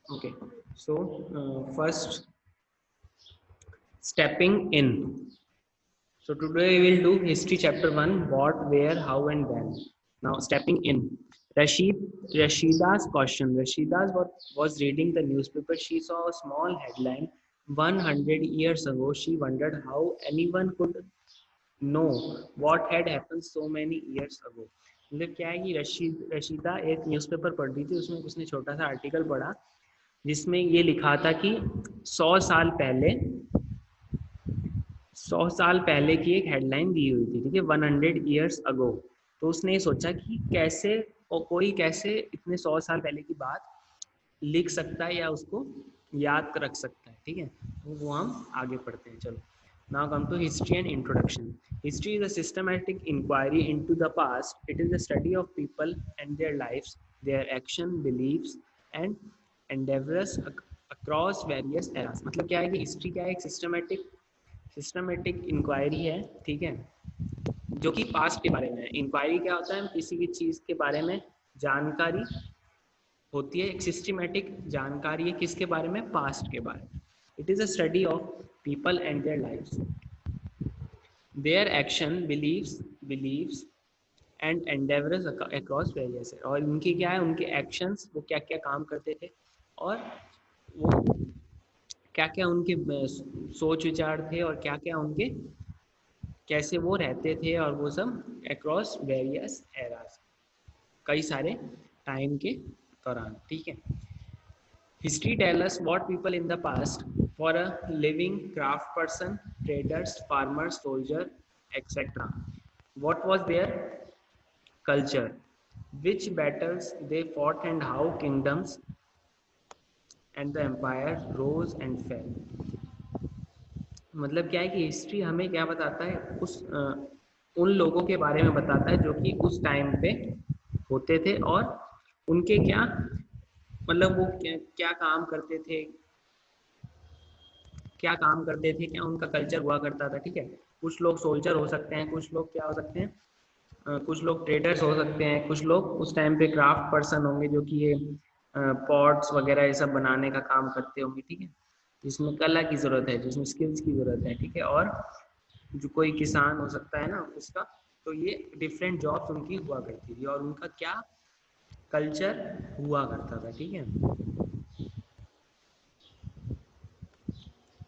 Okay, so first, stepping in. So today we will do history chapter 1, what, where, how and when. Now stepping in. Rashida's question. Was reading the newspaper. She saw a small headline. 100 years ago, she wondered how anyone could know what had happened so many years ago. मतलब क्या है कि रशीदा एक newspaper पढ़ रही थी, उसमें उसने छोटा सा आर्टिकल पढ़ा जिसमें ये लिखा था कि 100 साल पहले 100 साल पहले की एक हेडलाइन दी हुई थी, ठीक है, 100 ईयर्स अगो। तो उसने ये सोचा कि कैसे कोई कैसे इतने 100 साल पहले की बात लिख सकता है या उसको याद रख सकता है, ठीक है। तो वो हम आगे पढ़ते हैं, चलो। Now come to history and introduction. History is a systematic inquiry into the past. It is the study of people and their lives, their action, beliefs and endeavors across various eras. मतलब क्या है कि history क्या है, एक systematic inquiry है, ठीक है, जो कि पास्ट के बारे में है। इंक्वायरी क्या होता है, किसी भी चीज़ के बारे में जानकारी होती है, एक सिस्टमेटिक जानकारी है किसके बारे में, पास्ट के बारे में। It is a study of people and their lives, their action, beliefs and endeavours across various. और उनकी क्या है, उनके एक्शंस, वो क्या क्या काम करते थे और वो क्या क्या उनके सोच विचार थे और क्या क्या उनके कैसे वो रहते थे, और वो सब अक्रॉस वेरियस एरास, कई सारे टाइम के दौरान, ठीक है। History tell us what people in the past for a living craft person, traders, farmers, soldier etcetera, what was their culture, which battles they fought and how kingdoms and the empire rose and fell। मतलब क्या है कि history हमें क्या बताता है, उन लोगों के बारे में बताता है जो कि उस टाइम पे होते थे और उनके क्या मतलब वो क्या काम करते थे, क्या उनका कल्चर हुआ करता था, ठीक है। कुछ लोग सोल्जर हो सकते हैं, कुछ लोग क्या हो सकते हैं, कुछ लोग ट्रेडर्स हो सकते हैं, कुछ लोग उस टाइम पे क्राफ्ट पर्सन होंगे जो कि ये पॉट्स वगैरह ये सब बनाने का काम करते होंगे, ठीक है, जिसमें कला की ज़रूरत है, जिसमें स्किल्स की ज़रूरत है, ठीक है। और जो कोई किसान हो सकता है ना उसका, तो ये डिफरेंट जॉब्स उनकी हुआ करती थी और उनका क्या कल्चर हुआ करता था, ठीक है।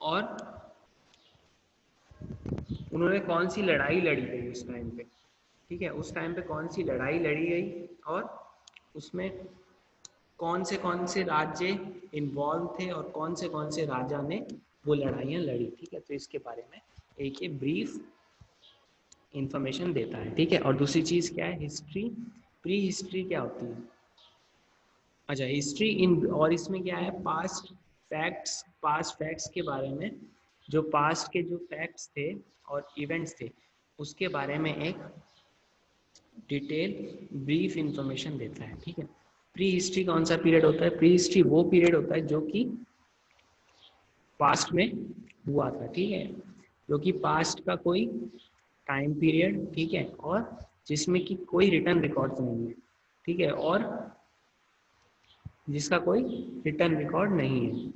और उन्होंने कौन सी लड़ाई लड़ी गई उस टाइम पे, ठीक है, उस टाइम पे कौन सी लड़ाई लड़ी गई और उसमें कौन से राज्य इन्वॉल्व थे और कौन से राजा ने वो लड़ाइयाँ लड़ी, ठीक है। तो इसके बारे में एक ये ब्रीफ इंफॉर्मेशन देता है, ठीक है। और दूसरी चीज़ क्या है, हिस्ट्री, प्री हिस्ट्री क्या होती है, अच्छा हिस्ट्री इन, और इसमें क्या है, पास्ट फैक्ट्स के बारे में, जो पास्ट के जो फैक्ट्स थे और इवेंट्स थे उसके बारे में एक डिटेल ब्रीफ इंफॉर्मेशन देता है, ठीक है। प्री हिस्ट्री कौन सा पीरियड होता है, प्री हिस्ट्री वो पीरियड होता है जो कि पास्ट में हुआ था, ठीक है, जो कि पास्ट का कोई टाइम पीरियड, ठीक है, और जिसमें कि कोई रिटर्न रिकॉर्ड्स नहीं है, ठीक है, और जिसका कोई रिटर्न रिकॉर्ड नहीं है।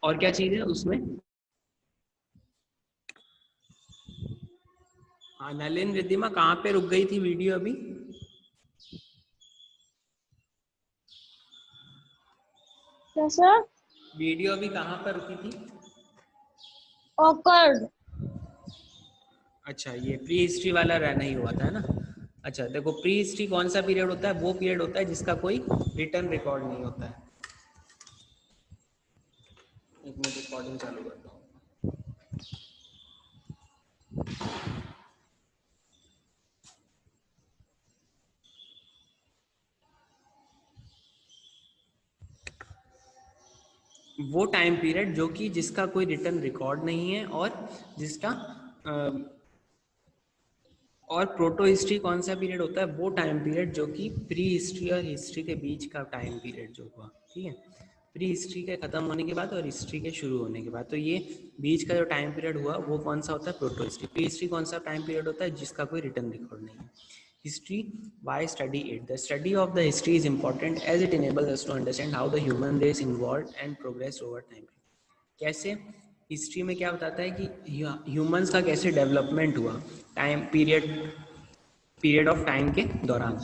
और क्या चीज़ है उसमें, हाँ नलिन रिद्धिमा कहाँ पे रुक गई थी वीडियो अभी, सर वीडियो अभी कहाँ पर रुकी थी, ऑकर्ड। अच्छा ये प्री हिस्ट्री वाला रहना ही हुआ था, है ना। अच्छा देखो, प्री हिस्ट्री कौन सा पीरियड होता है, वो पीरियड होता है जिसका कोई रिटर्न रिकॉर्ड नहीं होता है। एक मिनट रिकॉर्डिंग चालू करता हूँ। वो टाइम पीरियड जो कि जिसका कोई रिटर्न रिकॉर्ड नहीं है और जिसका और प्रोटो हिस्ट्री कौन सा पीरियड होता है, वो टाइम पीरियड जो कि प्री हिस्ट्री और हिस्ट्री के बीच का टाइम पीरियड जो हुआ, ठीक है, प्री हिस्ट्री के ख़त्म होने के बाद और हिस्ट्री के शुरू होने के बाद, तो ये बीच का जो टाइम पीरियड हुआ वो कौन सा होता है, प्रोटो हिस्ट्री। प्री हिस्ट्री कौन सा टाइम पीरियड होता है जिसका कोई रिटर्न रिकॉर्ड नहीं है। History, why study it? The study of the history is important as it enables us to understand how the human race evolved and progressed over time. कैसे history में क्या बताता है कि ह्यूमंस का कैसे डेवलपमेंट हुआ टाइम पीरियड ऑफ टाइम के दौरान.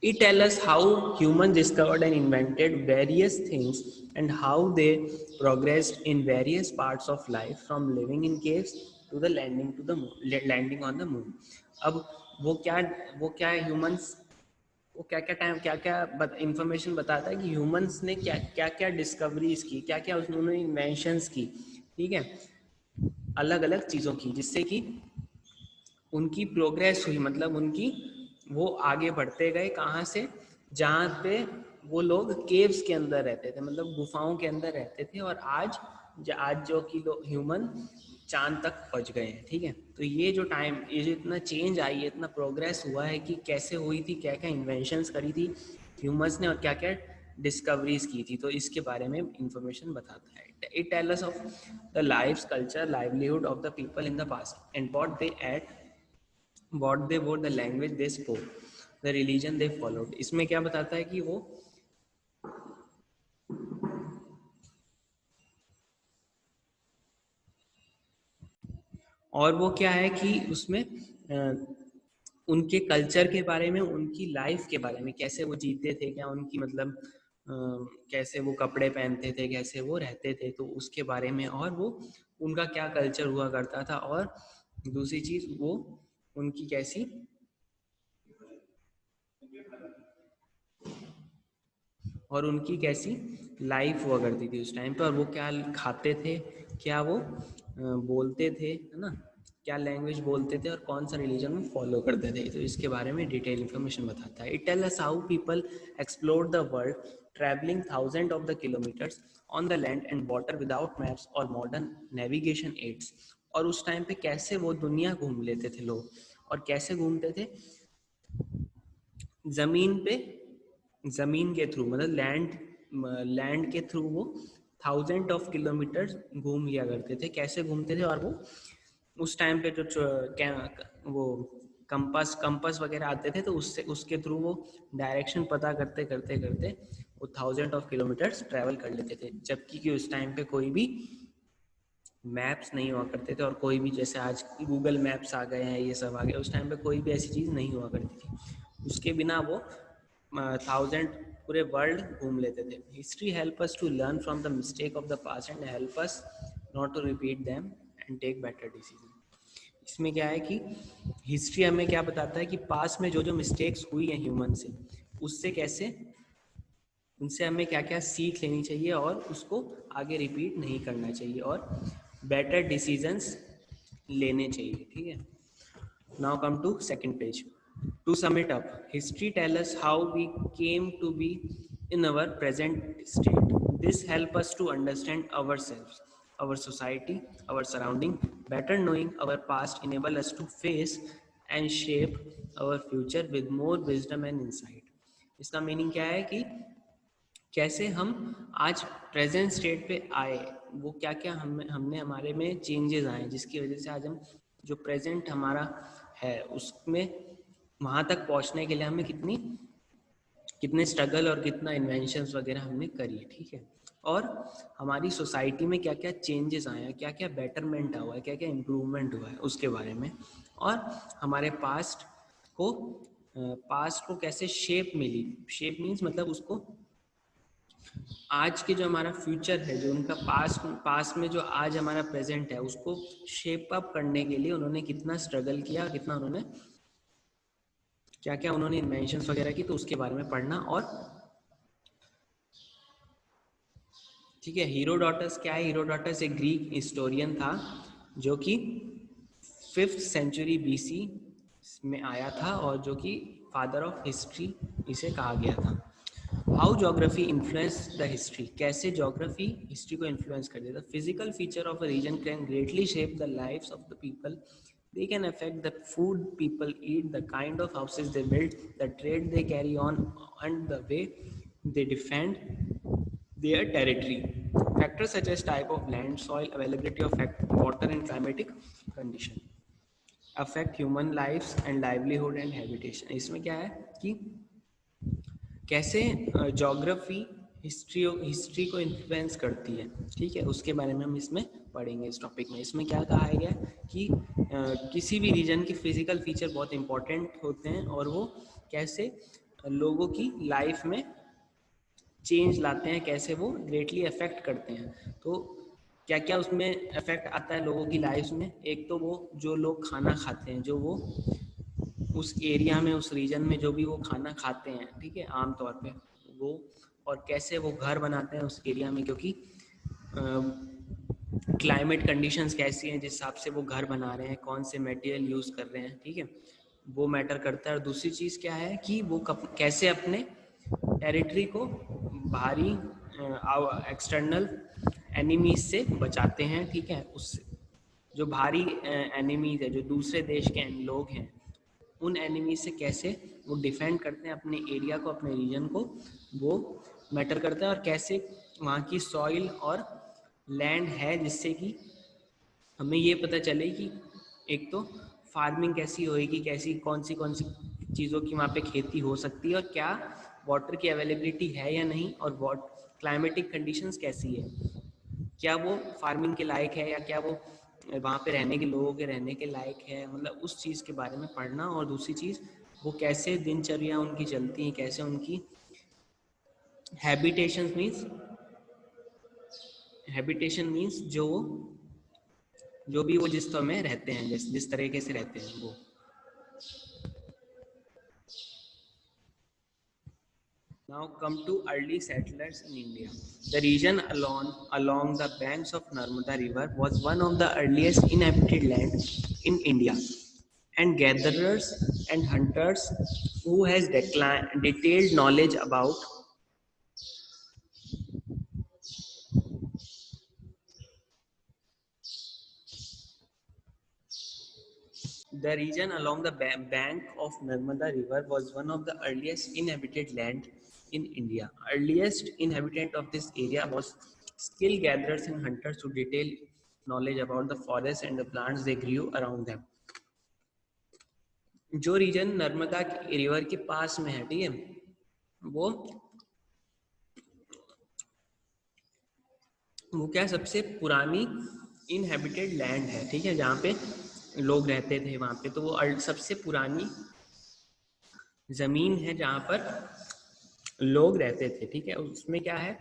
It tells us how humans discovered and invented various things and how they progressed in various parts of life, from living in caves to the landing on the moon. अब वो क्या humans वो क्या क्या time क्या क्या information बताता है कि ह्यूमंस ने क्या क्या क्या डिस्कवरीज की, क्या क्या उन्होंने इन्वेंशंस की, ठीक है, अलग अलग चीज़ों की, जिससे कि उनकी प्रोग्रेस हुई, मतलब उनकी वो आगे बढ़ते गए. कहाँ से? जहाँ पे वो लोग केव्स के अंदर रहते थे, मतलब गुफाओं के अंदर रहते थे, और आज जो कि लोग ह्यूमन चांद तक पहुँच गए हैं. ठीक है, तो ये जो इतना चेंज आई है, इतना प्रोग्रेस हुआ है कि कैसे हुई थी, क्या क्या इन्वेंशंस करी थी ह्यूमंस ने और क्या क्या डिस्कवरीज की थी, तो इसके बारे में इंफॉर्मेशन बताता है. It tells us of the lifes, culture, livelihood of the people in the past and what they were, the language they spoke, the religion they followed. इसमें क्या बताता है कि वो और वो क्या है कि उसमें उनके कल्चर के बारे में, उनकी लाइफ के बारे में, कैसे वो जीते थे, क्या उनकी मतलब कैसे वो कपड़े पहनते थे, कैसे वो रहते थे, तो उसके बारे में, और वो उनका क्या कल्चर हुआ करता था, और दूसरी चीज वो उनकी कैसी लाइफ हुआ करती थी उस टाइम पे, और वो क्या खाते थे, क्या वो बोलते थे, है ना, क्या लैंग्वेज बोलते थे और कौन सा रिलीजन में फॉलो करते थे, तो इसके बारे में डिटेल इन्फॉर्मेशन बताता है. It tell us how people explore the world travelling thousand of the kilometres on the land and water without maps और मॉडर्न नेविगेशन एड्स. और उस टाइम पे कैसे वो दुनिया घूम लेते थे लोग, और कैसे घूमते थे जमीन के थ्रू, मतलब लैंड के थ्रू वो थाउजेंड ऑफ किलोमीटर्स घूम लिया करते थे. कैसे घूमते थे, और वो उस टाइम पे वो कंपास वगैरह आते थे, तो उसके थ्रू वो डायरेक्शन पता करते करते करते वो थाउजेंड ऑफ किलोमीटर्स ट्रैवल कर लेते थे. जबकि कि उस टाइम पे कोई भी मैप्स नहीं हुआ करते थे, और कोई भी जैसे आज गूगल मैप्स आ गए हैं, ये सब आ गए, उस टाइम पे कोई भी ऐसी चीज़ नहीं हुआ करती थी. उसके बिना वो थाउजेंड पूरे वर्ल्ड घूम लेते थे. History help us to learn from the mistake of the past and help us not to repeat them and take better decision. इसमें क्या है कि हिस्ट्री हमें क्या बताता है कि पास्ट में जो जो मिस्टेक्स हुई हैं ह्यूमन से, उससे कैसे उनसे हमें क्या क्या सीख लेनी चाहिए और उसको आगे रिपीट नहीं करना चाहिए और बेटर डिसीजंस लेने चाहिए. ठीक है, now come to second page. To sum it up, history tells us how we came to be in our present state. This helps us to understand ourselves, our society, our surrounding. Better knowing our past enable us to face and shape our future with more wisdom and insight. इसका meaning क्या है कि कैसे हम आज present state पे आए, वो क्या क्या हमने हमारे में चेंजेस आए, जिसकी वजह से आज हम जो प्रेजेंट हमारा है उसमें वहाँ तक पहुँचने के लिए हमें कितने स्ट्रगल और कितना इन्वेंशंस वगैरह हमने करी. ठीक है, और हमारी सोसाइटी में क्या क्या चेंजेस आए हैं, क्या क्या बेटरमेंट हुआ है, क्या क्या इम्प्रूवमेंट हुआ है उसके बारे में, और हमारे पास्ट को कैसे शेप मिली. शेप मीन्स मतलब उसको आज के जो हमारा फ्यूचर है, जो उनका पास्ट में जो आज हमारा प्रेजेंट है, उसको शेप अप करने के लिए उन्होंने कितना स्ट्रगल किया, कितना उन्होंने क्या क्या उन्होंने इन्वेंशंस वगैरह की, तो उसके बारे में पढ़ना. और ठीक है, हीरोडोटस क्या है? हीरोडोटस एक ग्रीक हिस्टोरियन था जो कि 5th सेंचुरी BC में आया था, और जो कि फादर ऑफ हिस्ट्री इसे कहा गया था. How geography influence the history. कैसे जोग्राफी हिस्ट्री को इन्फ्लुएंस कर देता. Physical feature of a region can greatly shape the lives of the people. They can affect the food people eat, the kind of houses they build, the trade they carry on, and the way they defend their territory. Factors such as type of land, soil, availability of water, and climatic condition. Affect human lifes and livelihood and habitation. इसमें क्या है कि कैसे geography history को influence करती है, ठीक है, उसके बारे में हम इसमें पढ़ेंगे इस टॉपिक में। इसमें क्या कहा गया कि किसी भी रीजन के फिजिकल फीचर बहुत इंपॉर्टेंट होते हैं और वो कैसे लोगों की लाइफ में चेंज लाते हैं, कैसे वो ग्रेटली अफेक्ट करते हैं। तो क्या क्या उसमें अफेक्ट आता है लोगों की लाइफ में? एक तो वो जो लोग खाना खाते हैं, जो वो उस एरिया में, उस रीजन में जो भी वो खाना खाते हैं, ठीक है, आमतौर पे वो, और कैसे वो घर बनाते हैं उस एरिया में, क्योंकि क्लाइमेट कंडीशंस कैसी हैं जिस हिसाब से वो घर बना रहे हैं, कौन से मटेरियल यूज़ कर रहे हैं, ठीक है, वो मैटर करता है। और दूसरी चीज़ क्या है कि वो कैसे अपने टेरिटरी को बाहरी एक्सटर्नल एनिमीज से बचाते हैं, ठीक है, उससे जो बाहरी एनिमीज है, जो दूसरे देश के लोग हैं, उन एनिमी से कैसे वो डिफेंड करते हैं अपने एरिया को, अपने रीजन को, वो मैटर करता है। और कैसे वहाँ की सॉइल और लैंड है जिससे कि हमें ये पता चले कि एक तो फार्मिंग कैसी होएगी, कैसी कौन सी चीज़ों की वहाँ पे खेती हो सकती है, और क्या वाटर की अवेलेबिलिटी है या नहीं, और क्लाइमेटिक कंडीशंस कैसी है, क्या वो फार्मिंग के लायक है, या क्या वो वहाँ पे रहने के लोगों के रहने के लायक है, मतलब उस चीज़ के बारे में पढ़ना। और दूसरी चीज़ वो कैसे दिनचर्या उनकी चलती हैं, कैसे उनकी हैबिटेशन मीन्स जो भी वो जिस तो में रहते हैं, जिस तरीके से रहते हैं वो। Now come to early settlers in India. The region along the banks of Narmada River was one of the earliest inhabited land in India, and gatherers and hunters who has detailed knowledge about the region along the bank of Narmada River was one of the earliest inhabited land in India. Earliest inhabitant of this area was skilled gatherers and hunters who detail knowledge about the forests and the plants they grew around them. जो reason Narmada river के पास में है, ठीक है, वो क्या सबसे पुरानी इनहेबिटेड लैंड है, ठीक है, जहाँ पे लोग रहते थे वहाँ पे। तो वो सबसे पुरानी जमीन है जहाँ पर लोग रहते थे, ठीक है। उसमें क्या है,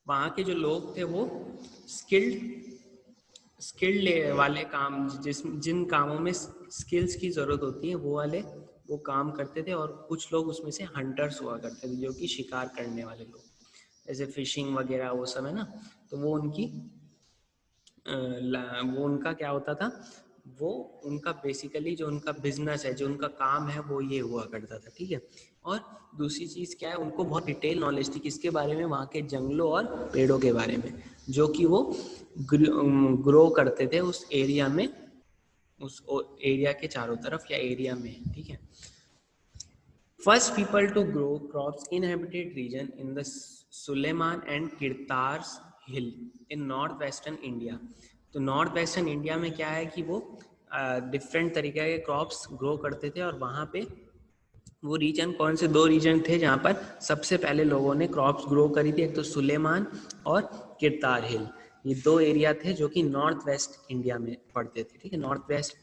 वहाँ के जो लोग थे वो स्किल्ड वाले काम, जिन कामों में स्किल्स की ज़रूरत होती है वो काम करते थे। और कुछ लोग उसमें से हंटर्स हुआ करते थे, जो कि शिकार करने वाले लोग, जैसे फिशिंग वगैरह वो सब है ना। तो वो उनका क्या होता था, वो उनका बेसिकली जो उनका बिजनेस है, जो उनका काम है, वो ये हुआ करता था, ठीक है। और दूसरी चीज़ क्या है, उनको बहुत डिटेल नॉलेज थी किसके बारे में, वहाँ के जंगलों और पेड़ों के बारे में, जो कि वो ग्रो करते थे उस एरिया में, उस एरिया के चारों तरफ या एरिया में, ठीक है। First people to grow crops inhabited region in the Suleiman and Kirtars hill in northwestern India. तो नॉर्थ वेस्टर्न इंडिया में क्या है कि वो डिफरेंट तरीके के क्रॉप्स ग्रो करते थे। और वहाँ पे वो रीजन कौन से दो रीजन थे जहाँ पर सबसे पहले लोगों ने क्रॉप्स ग्रो करी थी, एक तो सुलेमान और किरतार हिल। ये दो एरिया थे जो कि नॉर्थ वेस्ट इंडिया में पड़ते थे, ठीक है। नॉर्थ वेस्ट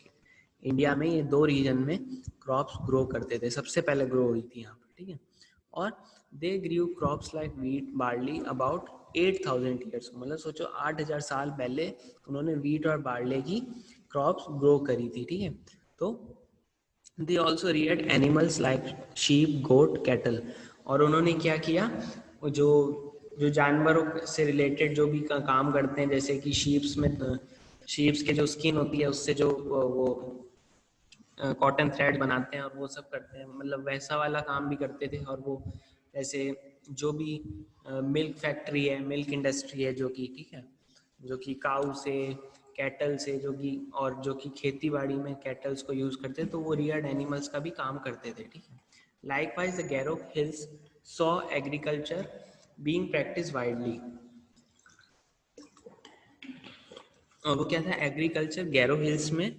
इंडिया में ये दो रीजन में क्रॉप्स ग्रो करते थे, सबसे पहले ग्रो हुई थी यहाँ पर, ठीक है। और they grew crops like wheat barley about 8,000 years, मतलब सोचो 8,000 साल पहले उन्होंने वीट और बार्ले की क्रॉप्स ग्रो करी थी, ठीक है। तो they also reared animals like sheep, goat, cattle. और उन्होंने क्या किया, जो जो जानवरों से रिलेटेड जो भी काम करते हैं, जैसे कि शीप्स के जो स्किन होती है उससे जो वो कॉटन थ्रेड बनाते हैं और वो सब करते हैं, मतलब वैसा वाला काम भी करते थे। और वो जैसे जो भी मिल्क फैक्ट्री है, मिल्क इंडस्ट्री है, जो कि ठीक है, जो कि काऊ से, कैटल से, जो कि खेती बाड़ी में कैटल्स को यूज़ करते हैं, तो वो रियर्ड एनिमल्स का भी काम करते थे, ठीक है। Likewise the Garo hills saw agriculture being practice widely. और वो क्या था, एग्रीकल्चर गैरो हिल्स में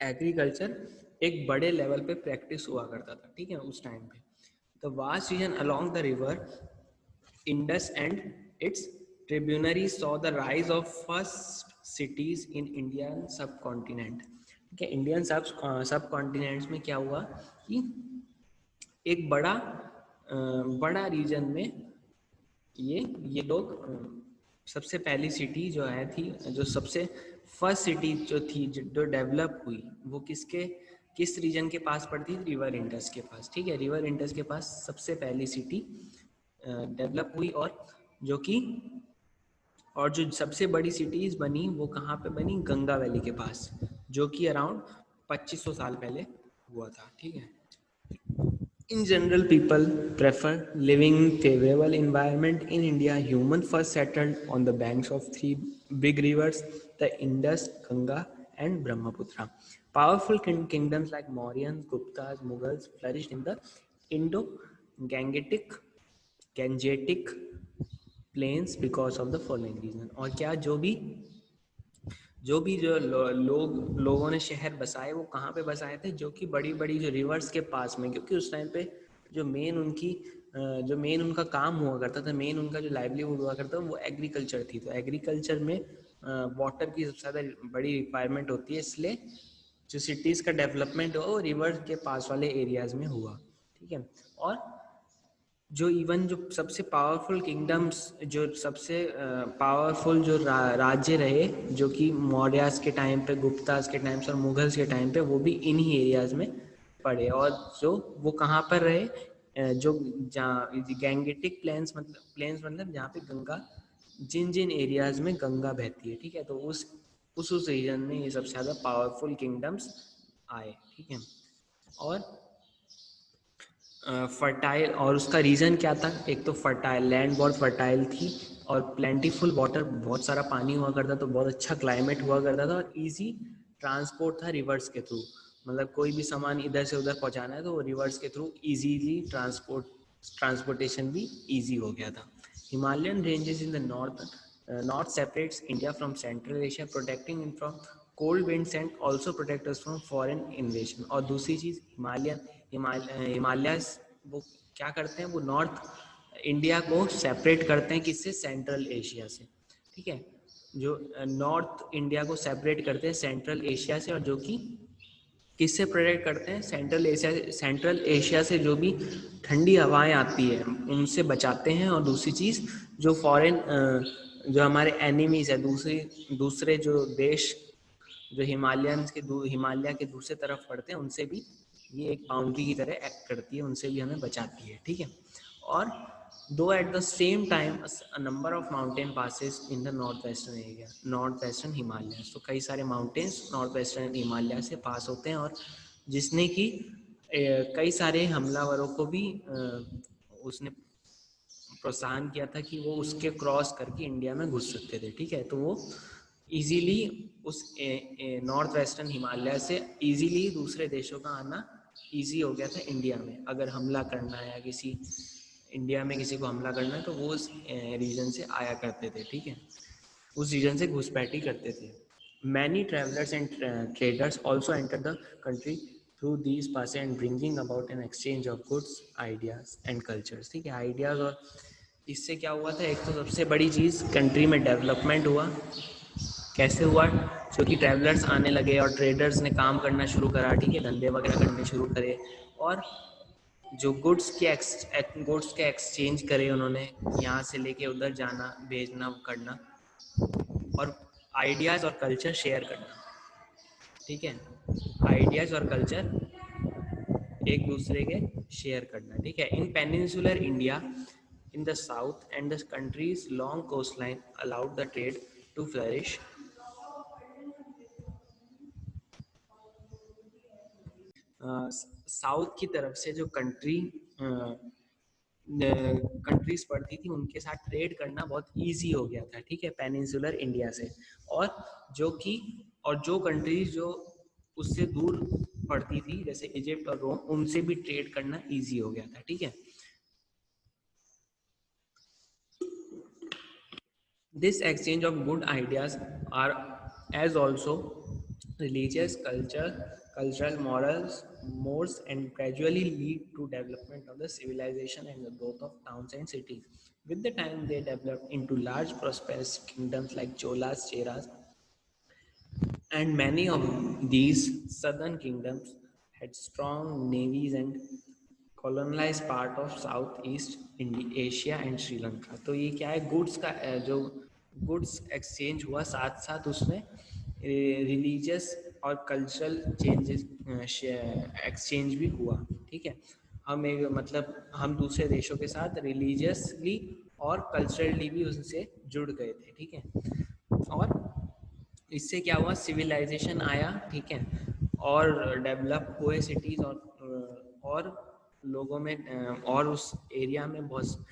एग्रीकल्चर एक बड़े लेवल पे प्रैक्टिस हुआ करता था, ठीक है, उस टाइम पे। The vast region along the river Indus and its tributary saw the rise of first cities in Indian subcontinent, ठीक है। इंडियन सब कॉन्टिनेंट्स में क्या हुआ कि एक बड़ा रीजन में ये लोग सबसे पहली सिटी जो है थी, जो सबसे फर्स्ट सिटी जो थी जो डेवलप हुई, वो किस रीजन के पास पड़ती थी? रिवर इंडस के पास, ठीक है। रिवर इंडस के पास सबसे पहली सिटी डेवलप हुई, और जो सबसे बड़ी सिटीज बनी वो कहाँ पे बनी? गंगा वैली के पास, जो कि अराउंड 2500 साल पहले हुआ था, ठीक है। In general, people prefer living in favorable environment. In India, humans first settled on the banks of three big rivers, the Indus, Ganga, and Brahmaputra. Powerful kingdoms like Mauryans, Guptas, Mughals flourished in the Indo-Gangetic Gangetic plains because of the following reason. और क्या लोगों ने शहर बसाए वो कहाँ पे बसाए थे? जो कि बड़ी बड़ी जो रिवर्स के पास में, क्योंकि उस टाइम पे जो मेन उनका काम हुआ करता था, मेन उनका जो लाइवलीहुड हुआ करता था वो एग्रीकल्चर थी। तो एग्रीकल्चर में वाटर की सबसे ज़्यादा बड़ी रिक्वायरमेंट होती है, इसलिए जो सिटीज़ का डेवलपमेंट हुआ वो रिवर के पास वाले एरियाज़ में हुआ, ठीक है। और जो सबसे पावरफुल किंगडम्स, जो सबसे पावरफुल जो राज्य रहे, जो कि मौर्यास के टाइम पे, गुप्तास के टाइम पे और मुगल्स के टाइम पे, वो भी इन्हीं एरियाज में पड़े। और जो वो कहाँ पर रहे? जो जहाँ गैंगेटिक प्लेन्स मतलब जहाँ पे गंगा, जिन जिन एरियाज में गंगा बहती है, ठीक है, तो उस रीजन में ये सबसे ज़्यादा पावरफुल किंगडम्स आए, ठीक है। और फर्टाइल, और उसका रीज़न क्या था? एक तो फर्टाइल लैंड बहुत फर्टाइल थी, और प्लेंटीफुल वाटर, बहुत सारा पानी हुआ करता, तो बहुत अच्छा क्लाइमेट हुआ करता था, और इजी ट्रांसपोर्ट था रिवर्स के थ्रू। मतलब कोई भी सामान इधर से उधर पहुंचाना है तो वो रिवर्स के थ्रू इजीली ट्रांसपोर्टेशन भी इजी हो गया था। Himalayan ranges in the north separates India from central Asia, protecting in from cold winds and also protect us from foreign invasion. और दूसरी चीज़, हिमालयस वो क्या करते हैं? वो नॉर्थ इंडिया को सेपरेट करते हैं, किससे? सेंट्रल एशिया से, ठीक है। जो नॉर्थ इंडिया को सेपरेट करते हैं सेंट्रल एशिया से, और जो कि किससे प्रोटेक्ट करते हैं? सेंट्रल एशिया से जो भी ठंडी हवाएं आती है उनसे बचाते हैं। और दूसरी चीज़, जो फॉरेन जो हमारे एनिमीज है, दूसरे जो देश जो हिमालय के दूसरे तरफ पड़ते हैं, उनसे भी ये एक बाउंड्री की तरह एक्ट करती है, उनसे भी हमें बचाती है, ठीक है। और दो at the same time number of mountain passes in the north western area, north western Himalaya, तो कई सारे माउंटेन्स नॉर्थ वेस्टर्न हिमालय से पास होते हैं, और जिसने कि कई सारे हमलावरों को भी उसने प्रोत्साहन किया था कि वो उसके क्रॉस करके इंडिया में घुस सकते थे, ठीक है। तो वो इजीली उस नॉर्थ वेस्टर्न हिमालय से इजीली दूसरे देशों का आना इजी हो गया था इंडिया में। अगर हमला करना है या इंडिया में किसी को हमला करना है तो वो उस रीजन से आया करते थे, ठीक है, उस रीजन से घुसपैठी करते थे। Many travellers and traders also enter the country through these pass and bringing about an exchange of goods, ideas and cultures, ठीक है। आइडियाज, और इससे क्या हुआ था? एक तो सबसे बड़ी चीज़, कंट्री में डेवलपमेंट हुआ। कैसे हुआ? क्योंकि ट्रैवलर्स आने लगे और ट्रेडर्स ने काम करना शुरू करा, ठीक है, धंधे वगैरह करने शुरू करे, और जो गुड्स के एक्सचेंज करे उन्होंने, यहाँ से लेके उधर जाना, भेजना, करना, और आइडियाज़ और कल्चर शेयर करना, ठीक है। आइडियाज़ और कल्चर एक दूसरे के शेयर करना, ठीक है। In peninsular India, in the south and the country's long coastline allowed the trade to flourish. South की तरफ से जो कंट्रीज पड़ती थी उनके साथ ट्रेड करना बहुत इजी हो गया था, ठीक है, पेनिनसुलर इंडिया से। और जो कि और जो कंट्रीज जो उससे दूर पड़ती थी, जैसे इजिप्ट और रोम, उनसे भी ट्रेड करना इजी हो गया था, ठीक है। This exchange of good ideas are as also religious cultural morals, mores, and gradually lead to development of the civilization and the growth of towns and cities. With the time, they developed into large prosperous kingdoms like Cholas, Cheras, and many of these southern kingdoms had strong navies and colonized part of Southeast Asia and Sri Lanka. तो ये क्या है, goods का जो goods exchange हुआ, साथ साथ उसमें रिलीजियस और कल्चरल चेंजेस एक्सचेंज भी हुआ। ठीक है, हम एक मतलब हम दूसरे देशों के साथ रिलीजियसली और कल्चरली भी उनसे जुड़ गए थे। ठीक है, और इससे क्या हुआ, सिविलाइजेशन आया। ठीक है, और डेवलप हुए सिटीज़, और लोगों में और उस एरिया में बहुत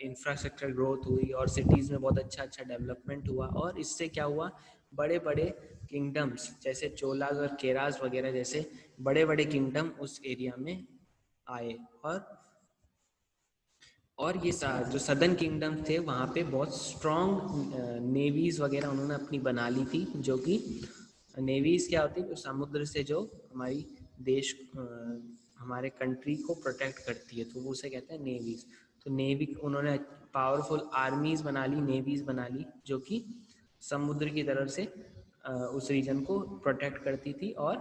इंफ्रास्ट्रक्चर ग्रोथ हुई और सिटीज़ में बहुत अच्छा अच्छा डेवलपमेंट हुआ। और इससे क्या हुआ, बड़े बड़े किंगडम्स जैसे चोलाज और केराज वगैरह जैसे बड़े बड़े किंगडम उस एरिया में आए। और ये जो सदर्न किंगडम थे वहाँ पे बहुत स्ट्रॉन्ग नेवीज़ वगैरह उन्होंने अपनी बना ली थी, जो कि नेवीज़ क्या होती है, जो समुद्र से जो हमारी देश हमारे कंट्री को प्रोटेक्ट करती है, तो वो उसे कहते हैं नेवीज़। तो नेवी उन्होंने पावरफुल आर्मीज़ बना ली, नेवीज़ बना ली, जो कि समुद्र की तरफ से उस रीजन को प्रोटेक्ट करती थी। और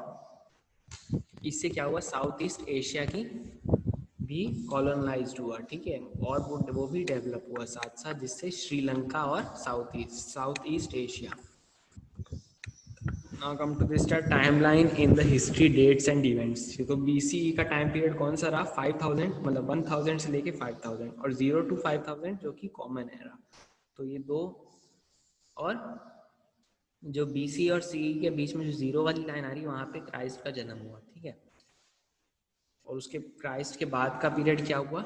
इससे क्या हुआ, साउथ ईस्ट एशिया की भी कॉलोनाइज्ड हुआ। ठीक है, और वो भी डेवलप हुआ साथ साथ, जिससे श्रीलंका और south east Asia. Now come to this timeline in the history, dates and events. तो बीसीई का टाइम पीरियड कौन सा रहा, 5000 मतलब 1000 से लेके 5000, और 0 to 5000 जो कि कॉमन एरा। तो ये दो, और जो बीसी और सीई के बीच में जो जीरो वाली लाइन आ रही है, वहां पे क्राइस्ट का जन्म हुआ। ठीक है, और उसके क्राइस्ट के बाद का पीरियड क्या हुआ,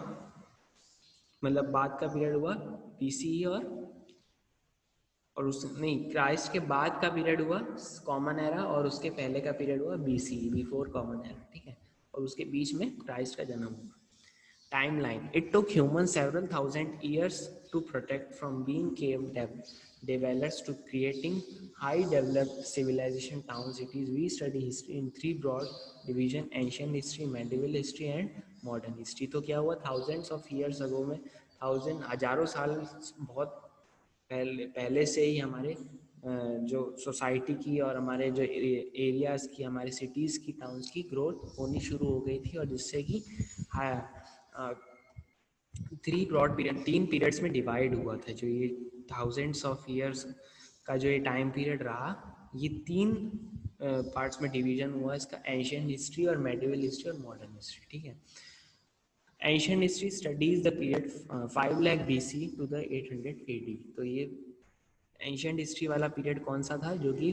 मतलब बाद का पीरियड हुआ बीसीई, और उस नहीं, क्राइस्ट के बाद का पीरियड हुआ कॉमन एरा, और उसके पहले का पीरियड हुआ बीसीई, बिफोर कॉमन एरा। ठीक है, और उसके बीच में क्राइस्ट का जन्म हुआ। Timeline. It took humans several thousand years to protect from being cave dwellers to creating high developed civilization town cities. We study history in three broad division: ancient history, medieval history and modern history. तो क्या हुआ, thousands of years ago में, हजारों साल बहुत पहले से ही हमारे जो सोसाइटी की और हमारे जो एरियाज़ की, हमारे सिटीज़ की, टाउन्स की ग्रोथ होनी शुरू हो गई थी, और जिससे कि थ्री ब्रॉड पीरियड, 3 पीरियड्स में डिवाइड हुआ था। जो ये थाउजेंड्स ऑफ ईयर्स का जो ये टाइम पीरियड रहा, ये 3 पार्ट्स में डिवीजन हुआ इसका: एंशिएंट हिस्ट्री और मेडिवल हिस्ट्री और मॉडर्न हिस्ट्री। ठीक है, ancient history studies the period 5 lakh BC to the 800 AD। तो ये एंशिएंट हिस्ट्री वाला पीरियड कौन सा था, जो कि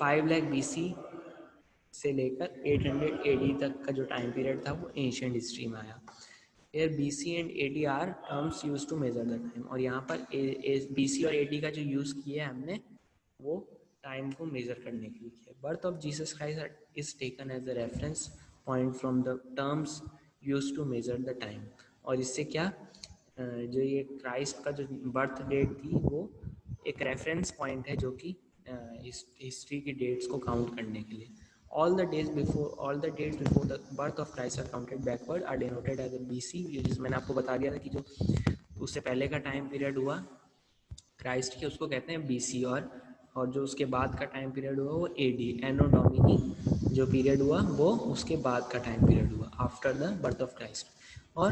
5 लाख BC से लेकर 800 AD तक का जो टाइम पीरियड था, वो एंशिएंट हिस्ट्री में आया। Here BC and AD are terms used to measure the time। और यहाँ पर BC और AD का जो यूज़ किया है हमने, वो टाइम को मेजर करने के लिए किया। Birth of Jesus Christ is taken as a reference point from the terms use to measure the time. और इससे क्या, जो ये क्राइस्ट का जो बर्थ डेट थी, वो एक रेफरेंस पॉइंट है, जो कि हिस्ट्री की डेट्स को काउंट करने के लिए। All the dates before the birth of Christ are counted backward are denoted as a BC। जिस मैंने आपको बता दिया था कि जो उससे पहले का टाइम पीरियड हुआ क्राइस्ट के, उसको कहते हैं BC, और जो उसके बाद का टाइम पीरियड हुआ वो AD, एनो डोमिनी जो पीरियड हुआ, वो उसके बाद का टाइम पीरियड हुआ, after the birth of Christ. और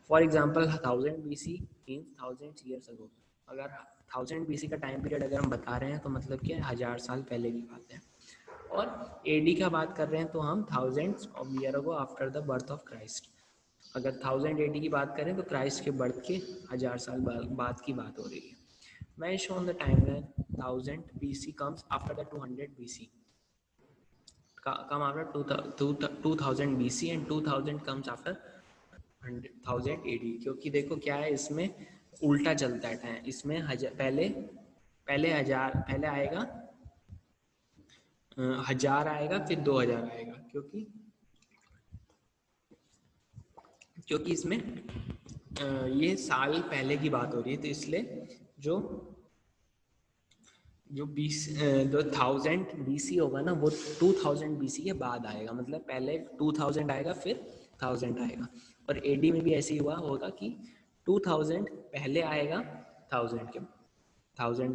for example 1000 BC means 1000 years ago. अगर 1000 BC का टाइम पीरियड अगर हम बता रहे हैं, तो मतलब क्या है, 1000 साल पहले की बात है। और AD का बात कर रहे हैं, तो हम thousands of year ago after the birth of Christ. अगर 1000 AD की बात करें, तो क्राइस्ट के बर्थ के 1000 साल बाद की बात हो रही है। मैं shown the timeline 1000 BC comes after the 200 BC, come after 2000 BC, and 2000 comes after 1000 AD। क्योंकि देखो क्या है, इसमें उल्टा चलता है टाइम। इसमें पहले आएगा 1000 आएगा, फिर 2000 आएगा, क्योंकि इसमें ये साल पहले की बात हो रही है, तो इसलिए जो जो 1000 BC होगा ना वो 2000 BC के बाद आएगा, मतलब पहले 2000 आएगा फिर 1000 आएगा। और एडी में भी ऐसे ही हुआ होगा कि 2000 पहले आएगा 1000 के 1000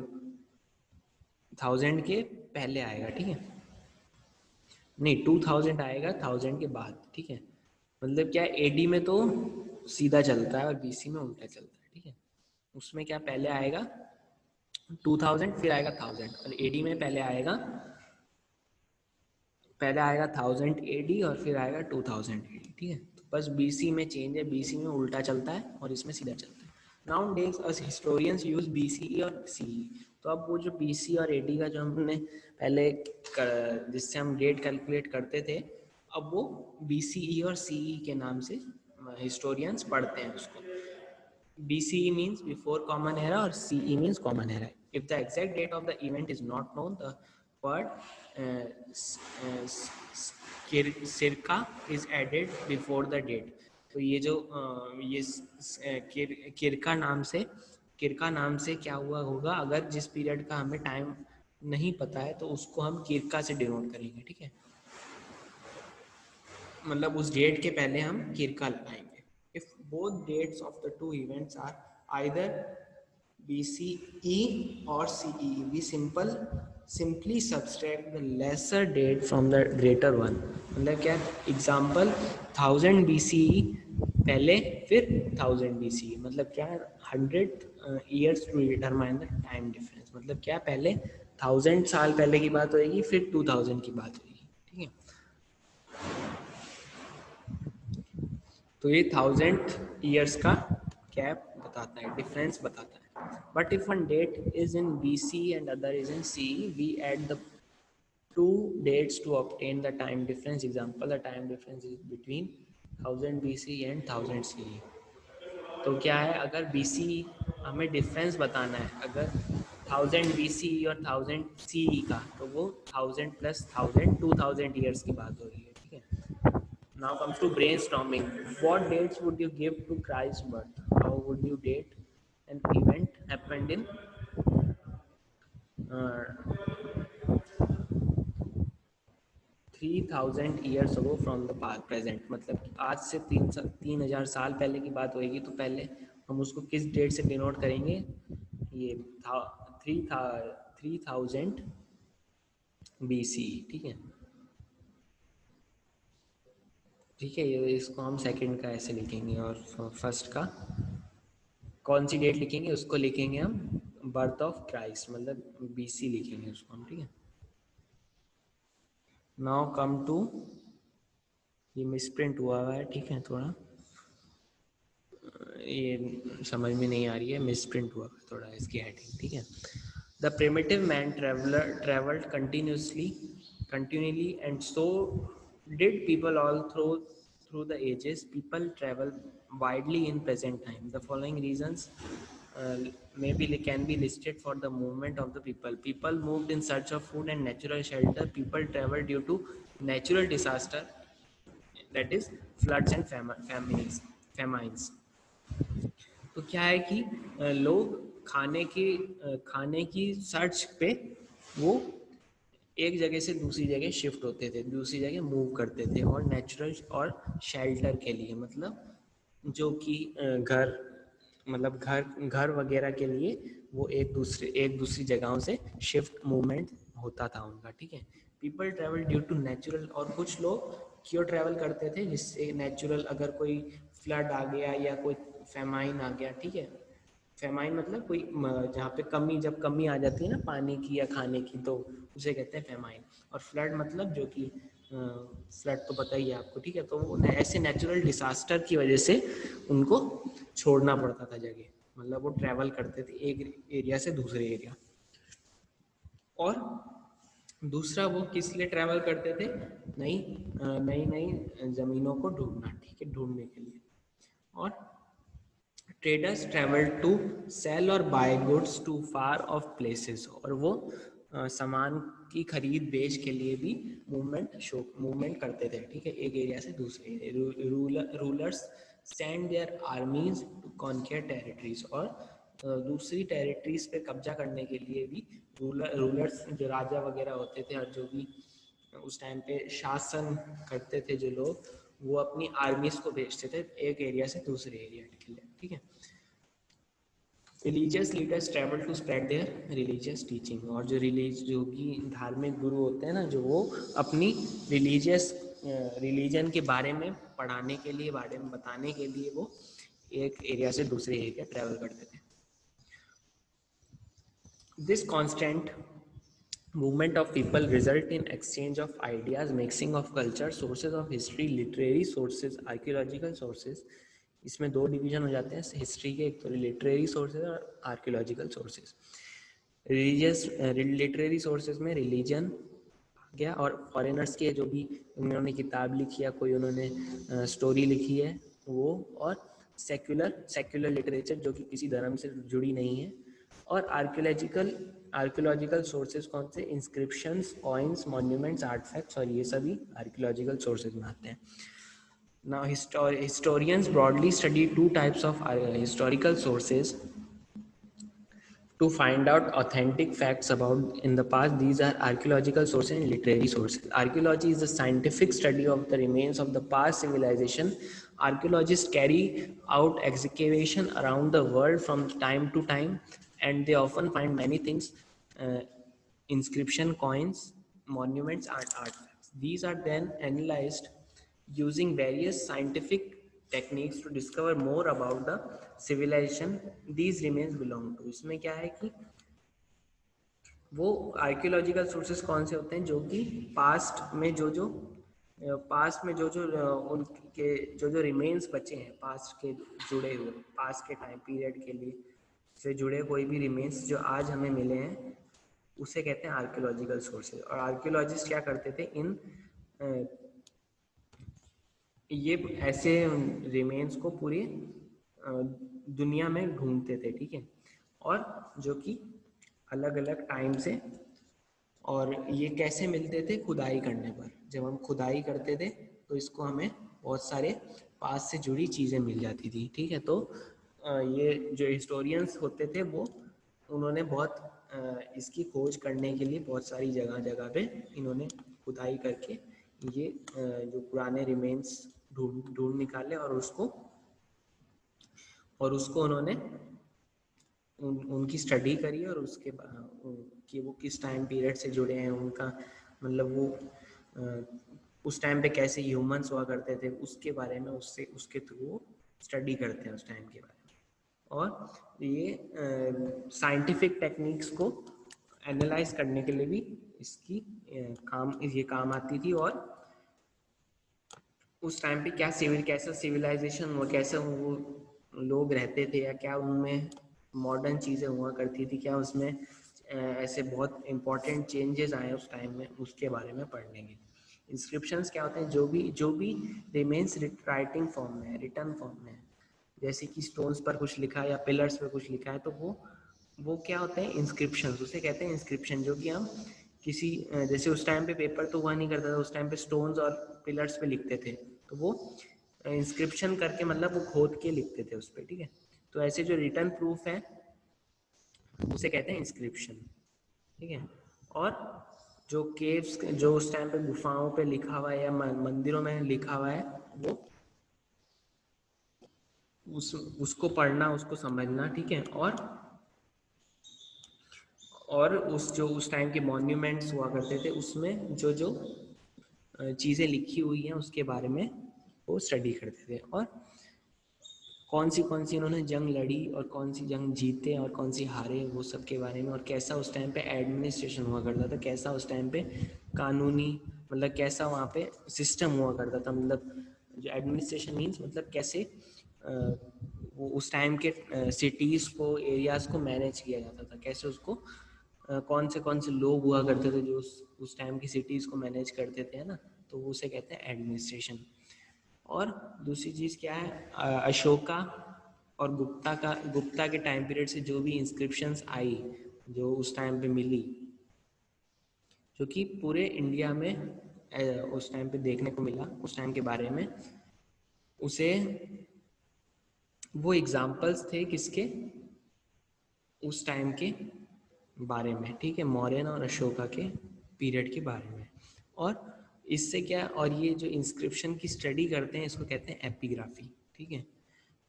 1000 के पहले आएगा, ठीक है, नहीं 2000 आएगा 1000 के बाद, ठीक है। मतलब क्या एडी में तो सीधा चलता है और बीसी में उल्टा चलता है, ठीक है। उसमें क्या पहले आएगा 2000 फिर आएगा 1000, और एडी में पहले आएगा 1000 एडी और फिर आएगा 2000 एडी, ठीक है। तो बस बीसी में चेंज है, बीसी में उल्टा चलता है और इसमें सीधा चलता है। नाउ डेज अस हिस्टोरियंस यूज बीसीई और सीई। तो अब वो जो बीसी और एडी का जो हमने पहले जिससे हम डेट कैलकुलेट करते थे, अब वो बीसीई और सीई के नाम से हिस्टोरियंस पढ़ते हैं उसको। BCE means before common era or CE means common era. If the exact date of the event is not known, the word circa is added before the date. तो ये जो किरका नाम से क्या हुआ होगा, अगर जिस पीरियड का हमें टाइम नहीं पता है तो उसको हम किरका से डिनोट करेंगे, ठीक है। मतलब उस डेट के पहले हम किरका लगाएंगे। If both dates of the two events are either BCE or CE, we simply subtract the lesser date from the greater one. मतलब क्या एग्जाम्पल 1000 BCE पहले फिर 1000 BCE, मतलब क्या 100 years to determine the time difference। मतलब क्या पहले 1000 साल पहले की बात होगी फिर 2000 की बात होगी, ठीक है। तो ये 1000 ईयर्स का गैप बताता है, डिफरेंस बताता है। But if one date is in BC and other is in CE, we add the two dates to obtain the time difference. Example, the time difference is between 1000 BC and 1000 CE। तो क्या है, अगर BC हमें difference बताना है, अगर 1000 BC और 1000 CE का, तो वो 1000 प्लस 1000 2000 ईयर्स की बात हो रही है, ठीक है। Now comes to brainstorming. What dates would you give to Christ's birth? How would you date an event happened in uh, 3000 years ago from the past present? मतलब आज से 3000 साल पहले की बात होगी, तो पहले हम उसको किस डेट से डिनोट करेंगे? ये था 3000 BC, ठीक है। ठीक है, ये इसको हम सेकंड का ऐसे लिखेंगे और फर्स्ट का कौन सी डेट लिखेंगे, उसको लिखेंगे हम बर्थ ऑफ क्राइस्ट, मतलब BC लिखेंगे उसको हम, ठीक है। नाउ कम टू, ये मिसप्रिंट हुआ है, ठीक है, थोड़ा ये समझ में नहीं आ रही है, मिसप्रिंट हुआ है थोड़ा इसकी हेडिंग, ठीक है। The primitive man travelled continually and so did people all through the ages. People travel widely in present time. The following reasons maybe can be listed for the movement of the people. People moved in search of food and natural shelter. People traveled due to natural disaster, that is floods and famines. तो क्या है कि लोग खाने की search पे वो एक जगह से दूसरी जगह शिफ्ट होते थे, दूसरी जगह मूव करते थे, और नेचुरल और शेल्टर के लिए, मतलब जो कि घर वगैरह के लिए वो एक दूसरी जगहों से शिफ्ट मूवमेंट होता था उनका, ठीक है। People travel due to natural, और कुछ लोग क्यों ट्रेवल करते थे, जिससे नेचुरल अगर कोई फ्लड आ गया या कोई फेमाइन आ गया, ठीक है। फेमाइन मतलब कोई जहाँ पे जब कमी आ जाती है ना पानी की या खाने की, तो उसे कहते हैं फेमाइन। और फ्लड मतलब जो कि फ्लड तो पता ही है आपको, ठीक है। तो वो ऐसे नेचुरल डिसास्टर की वजह से उनको छोड़ना पड़ता था जगह, मतलब वो ट्रैवल करते थे एक एरिया से दूसरे एरिया। और दूसरा वो किस लिए ट्रैवल करते थे, नई नई ज़मीनों को ढूंढना, ठीक है, ढूंढने के लिए। और ट्रेडर्स ट्रेवल टू सेल और buy goods to far off places, और वो सामान की खरीद बेच के लिए भी मूवमेंट करते थे, ठीक है, एक एरिया से दूसरे area. Rulers send their armies to conquer territories, और दूसरी टेरिटरीज पे कब्जा करने के लिए भी रूलर्स जो राजा वगैरह होते थे और जो भी उस टाइम पे शासन करते थे जो लोग, वो अपनी आर्मीज को भेजते थे एक एरिया से दूसरे एरिया के लिए, ठीक है। Religious leaders travel to spread their religious teaching, और जो भी धार्मिक गुरु होते हैं ना, जो वो अपनी रिलीजन के बारे में पढ़ाने के लिए, बारे में बताने के लिए वो एक एरिया से दूसरे एरिया ट्रैवल करते थे। This constant movement of people result in exchange of ideas, mixing of culture, sources of history, literary sources, archaeological sources। इसमें दो डिवीजन हो जाते हैं हिस्ट्री के, एक तो लिटरेरी सोर्सेज और archaeological sources. Religious literary sources में रिलीजन गया, और फॉरेनर्स के जो भी उन्होंने किताब लिखी या कोई उन्होंने स्टोरी लिखी है वो, और सेक्युलर लिटरेचर जो कि किसी धर्म से जुड़ी नहीं है। और आर्कियोलॉजिकल सोर्सेज कौन से? इंस्क्रिप्शंस, कॉइन्स, मॉन्यूमेंट्स, आर्टिफैक्ट्स, और ये सभी आर्कियोलॉजिकल सोर्सेज में आते हैं। Now historians broadly study two types of historical sources to find out authentic facts about in the past. These are archaeological sources and literary sources. Archaeology is the scientific study of the remains of the past civilization. Archaeologists carry out excavation around the world from time to time, and they often find many things, inscription, coins, monuments, artifacts. These are then analyzed using various scientific techniques to discover more about the civilization these remains belong to। इसमें क्या है कि वो archaeological sources कौन से होते हैं जो कि पास्ट में जो उनके जो रिमेन्स बचे हैं पास्ट के जुड़े हुए, पास्ट के टाइम पीरियड के लिए से जुड़े कोई भी रिमेन्स जो आज हमें मिले हैं, उसे कहते हैं आर्कियोलॉजिकल सोर्सेज। और आर्कियोलॉजिस्ट क्या करते थे, ये ऐसे रिमेन्स को पूरी दुनिया में ढूंढते थे, ठीक है, और जो कि अलग अलग टाइम से, और ये कैसे मिलते थे? खुदाई करने पर। जब हम खुदाई करते थे तो इसको हमें बहुत सारे पास से जुड़ी चीज़ें मिल जाती थी, ठीक है। तो ये जो हिस्टोरियंस होते थे वो उन्होंने बहुत इसकी खोज करने के लिए बहुत सारी जगह पे इन्होंने खुदाई करके ये जो पुराने रिमेन्स ढूंढ निकाले, और उसको उन्होंने उनकी स्टडी करी, और उसके कि वो किस टाइम पीरियड से जुड़े हैं, उनका मतलब वो उस टाइम पे कैसे ह्यूमंस हुआ करते थे उसके बारे में उसके थ्रू स्टडी करते हैं उस टाइम के बारे में। और ये साइंटिफिक टेक्निक्स को एनालाइज करने के लिए भी ये काम आती थी। और उस टाइम पे कैसा सिविलाइजेशन हुआ, कैसे वो लोग रहते थे, या क्या उनमें मॉडर्न चीज़ें हुआ करती थी, क्या उसमें ऐसे बहुत इंपॉर्टेंट चेंजेस आए उस टाइम में, उसके बारे में पढ़ लेंगे। इंस्क्रिप्शंस क्या होते हैं? जो भी रिमेन्स राइटिंग फॉर्म में है, रिटर्न फॉर्म में है, जैसे कि स्टोन्स पर कुछ लिखा है या पिलर्स पर कुछ लिखा है, तो वो क्या होते हैं? इंस्क्रिप्शंस, उसे कहते हैं इंस्क्रिप्शन। जो कि हम किसी जैसे उस टाइम पे पेपर तो हुआ नहीं करता था, उस टाइम पे स्टोन्स और पिलर्स पे लिखते थे, तो वो इंस्क्रिप्शन करके मतलब वो खोद के लिखते थे उस पर, ठीक है। तो ऐसे जो रिटर्न प्रूफ है उसे कहते हैं इंस्क्रिप्शन, ठीक है। और जो केव्स, जो उस टाइम पे गुफाओं पे लिखा हुआ है या मंदिरों में लिखा हुआ है, वो उसको पढ़ना, उसको समझना, ठीक है। और उस टाइम के मॉन्यूमेंट्स हुआ करते थे, उसमें जो चीज़ें लिखी हुई हैं उसके बारे में वो स्टडी करते थे। और कौन सी इन्होंने जंग लड़ी, और कौन सी जंग जीते और कौन सी हारे, वो सब के बारे में। और कैसा उस टाइम पे एडमिनिस्ट्रेशन हुआ करता था, कैसा उस टाइम पे कानूनी, मतलब कैसा वहाँ पे सिस्टम हुआ करता था, मतलब जो एडमिनिस्ट्रेशन मीन्स मतलब कैसे वो उस टाइम के सिटीज़ को, एरियाज़ को मैनेज किया जाता था, कैसे उसको कौन से लोग हुआ करते थे जो उस टाइम की सिटीज़ को मैनेज करते थे, है ना। तो वो उसे कहते हैं एडमिनिस्ट्रेशन। और दूसरी चीज़ क्या है? अशोका और गुप्ता के टाइम पीरियड से जो भी इंस्क्रिप्शंस आई, जो उस टाइम पे मिली, जो कि पूरे इंडिया में उस टाइम पे देखने को मिला, उस टाइम के बारे में, उसे वो एग्जाम्पल्स थे किसके? उस टाइम के बारे में, ठीक है, मौर्यन और अशोका के पीरियड के बारे में। और इससे क्या, और ये जो इंस्क्रिप्शन की स्टडी करते हैं इसको कहते हैं एपिग्राफी, ठीक है।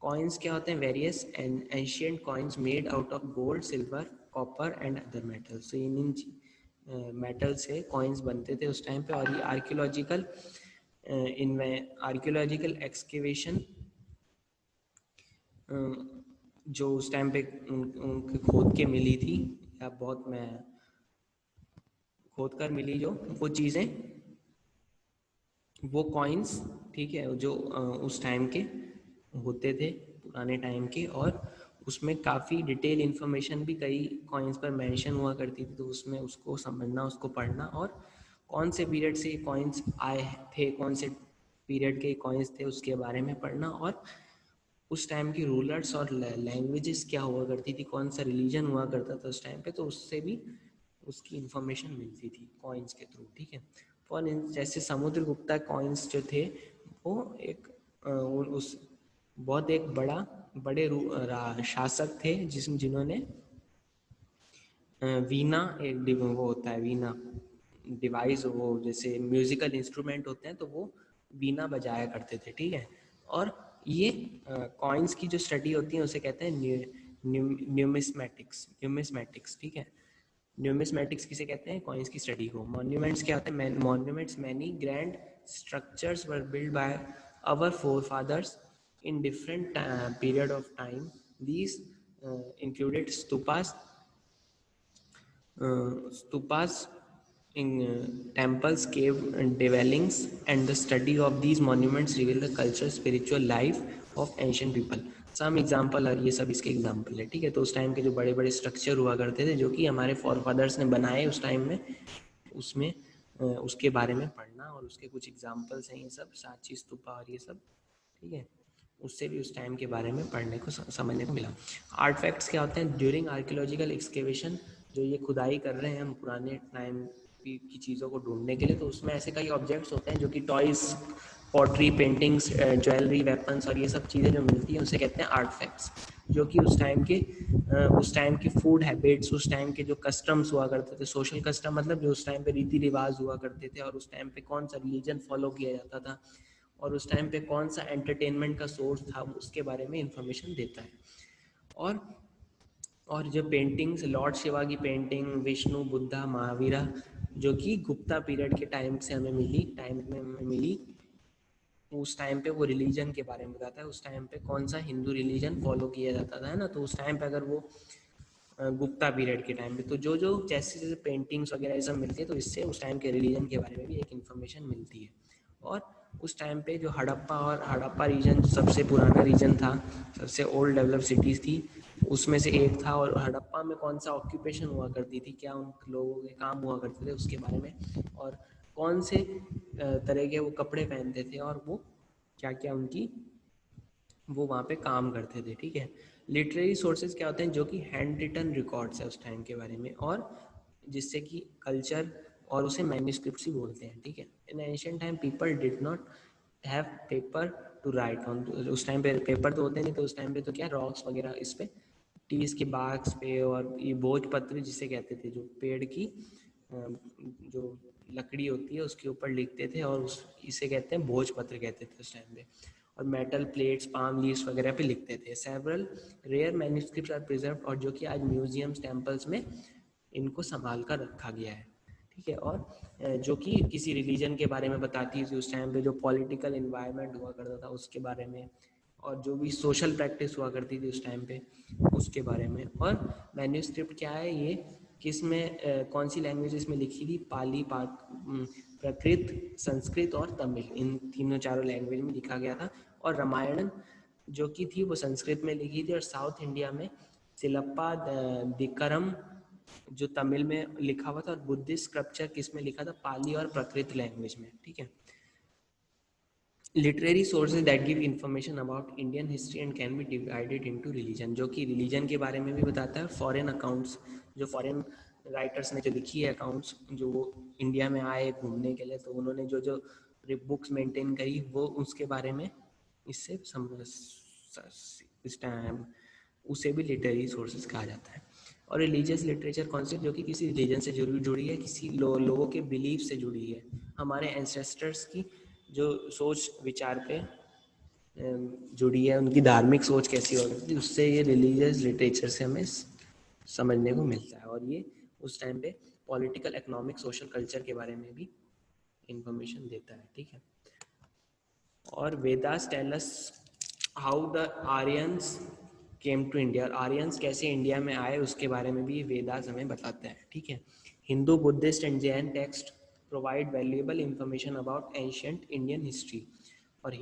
कॉइन्स क्या होते हैं, various ancient coins made out of gold, silver, copper and other metals. तो इन मेटल से कॉइन्स बनते थे उस टाइम पे। और ये आर्कियोलॉजिकल इनमें आर्कियोलॉजिकल एक्सकेवेशन जो उस टाइम पे उनके खोद के मिली थी, या बहुत मैं खोद कर मिली जो वो चीज़ें, वो कॉइन्स, ठीक है, जो उस टाइम के होते थे, पुराने टाइम के। और उसमें काफ़ी डिटेल इन्फॉर्मेशन भी कई कॉइन्स पर मेंशन हुआ करती थी, तो उसमें उसको समझना, उसको पढ़ना, और कौन से पीरियड से कॉइन्स आए थे, कौन से पीरियड के कॉइन्स थे, उसके बारे में पढ़ना। और उस टाइम की रूलर्स और लैंग्वेजेस क्या हुआ करती थी, कौन सा रिलीजन हुआ करता था उस टाइम पे, तो उससे भी उसकी इंफॉर्मेशन मिलती थी कॉइन्स के थ्रू, ठीक है। फॉर जैसे समुद्रगुप्ता कॉइन्स जो थे वो एक उस बहुत एक बड़े शासक थे जिन्होंने वीणा, एक वो होता है वीणा डिवाइस, वो जैसे म्यूजिकल इंस्ट्रूमेंट होते हैं, तो वो वीणा बजाया करते थे, ठीक है। और ये कॉइन्स की जो स्टडी होती है उसे कहते हैं न्यूमिस्मेटिक्स, ठीक है। न्यूमिस्मेटिक्स किसे कहते हैं, कॉइन्स की स्टडी को। मॉन्यूमेंट्स क्या होते हैं, monuments many grand structures were build by our forefathers in different period of time. These included stupas in temples, cave dwellings, and the study of these monuments reveal the culture, spiritual life of ancient people. Some example, और ये सब इसके example है, ठीक है। तो उस time के जो बड़े बड़े स्ट्रक्चर हुआ करते थे जो कि हमारे फॉरफादर्स ने बनाए उस टाइम में, उसमें उसके बारे में पढ़ना, और उसके कुछ एग्जाम्पल्स हैं ये सब, सांची स्तूपा और ये सब, ठीक है। उससे भी उस टाइम के बारे में पढ़ने को समझने को मिला। आर्ट फैक्ट्स क्या होते हैं, ड्यूरिंग आर्कियोलॉजिकल एक्सकेवेशन, जो ये खुदाई कर रहे हैं हम पुराने टाइम की चीज़ों को ढूंढने के लिए, तो उसमें ऐसे कई ऑब्जेक्ट्स होते हैं जो कि toys, pottery, paintings, jewellery, weapons और ये सब चीज़ें जो मिलती हैं उसे कहते हैं आर्ट फैक्ट्स। जो कि उस टाइम के फूड हैबिट्स, उस टाइम के जो कस्टम्स हुआ करते थे, सोशल कस्टम मतलब जो उस टाइम पे रीति रिवाज हुआ करते थे, और उस टाइम पे कौन सा रिलीजन फॉलो किया जाता था, और उस टाइम पे कौन सा एंटरटेनमेंट का सोर्स था, उसके बारे में इंफॉर्मेशन देता है। और जो पेंटिंग्स, लॉर्ड शिवा की पेंटिंग, विष्णु, बुद्धा, महावीरा, जो कि गुप्ता पीरियड के टाइम से हमें मिली, उस टाइम पे वो रिलीजन के बारे में बताता है, उस टाइम पे कौन सा हिंदू रिलीजन फॉलो किया जाता था, है ना। तो उस टाइम पे अगर वो गुप्ता पीरियड के टाइम पे, तो जो जो जैसे जैसे पेंटिंग्स वगैरह ये सब मिलती है, तो इससे उस टाइम के रिलीजन के बारे में भी एक इन्फॉर्मेशन मिलती है। और उस टाइम पे जो हड़प्पा रीजन सबसे पुराना रीजन था, सबसे ओल्ड डेवलप सिटीज़ थी, उसमें से एक था। और हड़प्पा में कौन सा ऑक्यूपेशन हुआ करती थी, क्या उन लोगों के काम हुआ करते थे, उसके बारे में, और कौन से तरह के वो कपड़े पहनते थे, और वो क्या क्या उनकी वो वहाँ पे काम करते थे, ठीक है। लिटरेरी सोर्सेज क्या होते हैं, जो कि हैंड रिटन रिकॉर्ड्स है उस टाइम के बारे में, और जिससे कि कल्चर, और उसे मैन्यूस्क्रिप्ट्स ही बोलते हैं, ठीक है। इन ancient time people did not have paper two right on. उस टाइम पे पेपर तो होते नहीं, तो उस टाइम पे तो क्या रॉक्स वगैरह इस पे, टीस के बाग्स पे, और ये भोजपत्र जिसे कहते थे, जो पेड़ की जो लकड़ी होती है उसके ऊपर लिखते थे, और उस इसे कहते हैं भोजपत्र कहते थे उस टाइम पे। और मेटल प्लेट्स, पाम लीव्स वगैरह पे लिखते थे। Several rare manuscripts are preserved, और जो कि आज म्यूजियम्स, टेम्पल्स में इनको संभाल कर रखा गया है, ठीक है। और जो कि किसी रिलीजन के बारे में बताती थी उस टाइम पे, जो पॉलिटिकल इन्वायरमेंट हुआ करता था उसके बारे में, और जो भी सोशल प्रैक्टिस हुआ करती थी उस टाइम पे उसके बारे में। और मैन्यूस्क्रिप्ट क्या है, ये किस में कौन सी लैंग्वेजेस में लिखी थी, पाली, प्राकृत, संस्कृत और तमिल, इन तीनों चारों लैंग्वेज में लिखा गया था। और रामायण जो कि थी वो संस्कृत में लिखी थी, और साउथ इंडिया में सिलप्पा दिकरम जो तमिल में लिखा हुआ था, और बुद्धिस्ट स्क्रप्चर किस में लिखा था, पाली और प्राकृत लैंग्वेज में, ठीक है। Literary sources that give information about Indian history and can be divided into religion, जो कि रिलीजन के बारे में भी बताता है। फॉरेन अकाउंट्स, जो फॉरेन राइटर्स ने जो लिखी है अकाउंट्स, जो वो इंडिया में आए घूमने के लिए, तो उन्होंने जो जो बुक्स मेंटेन करी वो उसके बारे में इससे इस टाइम उसे भी लिटरेरी सोर्सेज कहा जाता है। और रिलीजियस लिटरेचर कॉन्सेप्ट जो कि किसी रिलीजन से जुड़ी है, किसी लोगों के बिलीफ से जुड़ी है, हमारे एंसेस्टर्स की जो सोच विचार पे जुड़ी है, उनकी धार्मिक सोच कैसी होती थी, उससे ये रिलीजियस लिटरेचर से हमें समझने को मिलता है। और ये उस टाइम पे पॉलिटिकल, इकोनॉमिक, सोशल, कल्चर के बारे में भी इंफॉर्मेशन देता है, ठीक है। और Vedas tell us how the Aryans came to India, और आर्यंस कैसे इंडिया में आए उसके बारे में भी वेदास हमें बताता है, ठीक है। Hindu, Buddhist and Jain text provide valuable information about ancient Indian history. और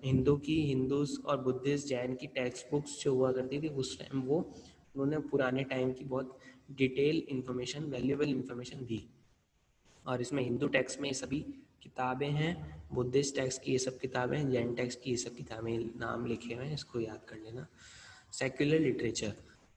हिंदूज और बुद्धिस्ट, जैन की टेक्स्ट बुक्स जो हुआ करती थी उस टाइम, वो उन्होंने पुराने टाइम की बहुत डिटेल इंफॉर्मेशन, वैल्यूएबल इंफॉर्मेशन दी। और इसमें हिंदू टेक्स्ट में ये सभी किताबें हैं, बुद्धिस्ट टेक्स्ट की ये सब किताबें हैं, जैन टेक्स्ट की ये सब किताबें, नाम लिखे हुए हैं, इसको याद कर लेना। Secular literature,